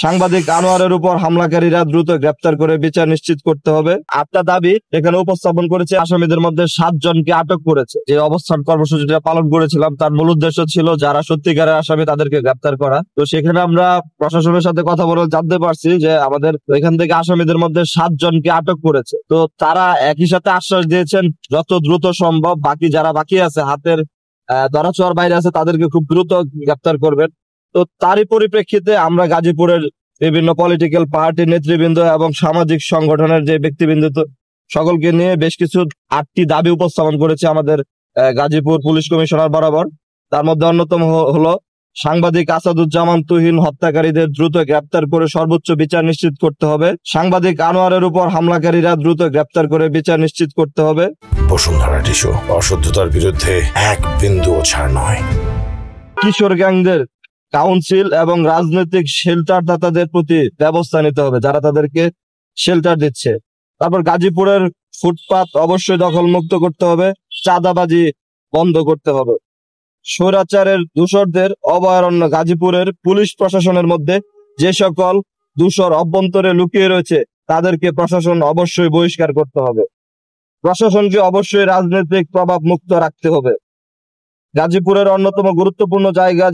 সাংবাদিক আনোয়ারের উপর হামলাকারীরা দ্রুত গ্রেপ্তার করে বিচার নিশ্চিত করতে হবে। 8টা দাবি এখানে উপস্থাপন করেছে। আসামিদের মধ্যে 7 জনকে আটক করেছে। যে অবস্থান কর্মসূচিটা পালন করেছিলাম তার মূল উদ্দেশ্য ছিল যারা সত্যিকারের আসামি তাদেরকে গ্রেপ্তার করা। তো সেখানে আমরা প্রশাসনের সাথে কথা বলে জানতে পারছি যে আমাদের এখান থেকে আসামিদের মধ্যে 7 জনকে আটক করেছে। তো তারা একই সাথে আশ্বাস দিয়েছেন যত দ্রুত সম্ভব বাকি যারা বাকি আছে হাতের ধরাছোঁয়ার বাইরে আছে তাদেরকে খুব দ্রুত গ্রেপ্তার করবেন। তো তারই পরিপ্রেক্ষিতে আমরা গাজীপুরের বিভিন্ন পলিটিক্যাল পার্টির নেতৃবৃন্দ এবং সামাজিক সংগঠনের যে ব্যক্তিবৃন্দ সকলকে নিয়ে বেশ কিছু 8টি দাবি উপস্থাপন করেছে আমাদের গাজীপুর পুলিশ কমিশনার বরাবর। তার মধ্যে অন্যতম হলো সাংবাদিক আসাদুজ্জামান তুহিন হত্যাকারীদের দ্রুত গ্রেপ্তার করে সর্বোচ্চ বিচার নিশ্চিত করতে হবে। সাংবাদিক আনোয়ারের উপর হামলাকারীরা দ্রুত গ্রেপ্তার করে বিচার নিশ্চিত করতে হবে। বসুন্ধরা টিস্যু অশুদ্ধতার বিরুদ্ধে এক বিন্দুও ছাড় নয়। কিশোর গ্যাংদের কাউন্সিল এবং রাজনৈতিক শেল্টার দাতাদের প্রতি ব্যবস্থা নিতে হবে যারা তাদেরকে শেল্টার দিচ্ছে। তারপর গাজীপুরের ফুটপাত অবশ্যই দখল মুক্ত করতে হবে, চাঁদাবাজি বন্ধ করতে হবে। স্বৈরাচারের দূষরদের অভয়ারণ্য গাজীপুরের পুলিশ প্রশাসনের মধ্যে যে সকল দূষর অভ্যন্তরে লুকিয়ে রয়েছে তাদেরকে প্রশাসন অবশ্যই বহিষ্কার করতে হবে। প্রশাসনকে অবশ্যই রাজনৈতিক প্রভাব মুক্ত রাখতে হবে। গাজীপুরের অন্যতম গুরুত্বপূর্ণ জায়গা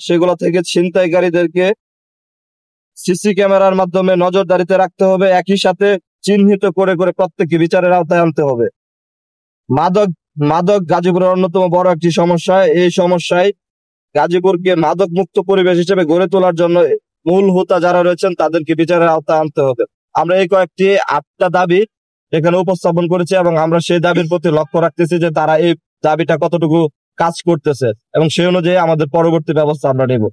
সেগুলো থেকে ছিনতাইকারীদেরকে সিসি ক্যামেরার মাধ্যমে নজরদারিতে রাখতে হবে। একই সাথে চিহ্নিত করে করে প্রত্যেককে বিচারের আওতায় আনতে হবে। মাদক গাজীপুরের অন্যতম বড় একটি সমস্যা। এই সমস্যায় গাজীপুরকে মাদক মুক্ত পরিবেশ হিসেবে গড়ে তোলার জন্য মূল হোতা যারা রয়েছেন তাদেরকে বিচারের আওতায় আনতে হবে। আমরা এই কয়েকটি 8টা দাবি এখানে উপস্থাপন করেছি এবং আমরা সেই দাবির প্রতি লক্ষ্য রাখতেছি যে তারা এই দাবিটা কতটুকু কাজ করতেছে এবং সেই অনুযায়ী আমাদের পরবর্তী ব্যবস্থা আমরা নেব।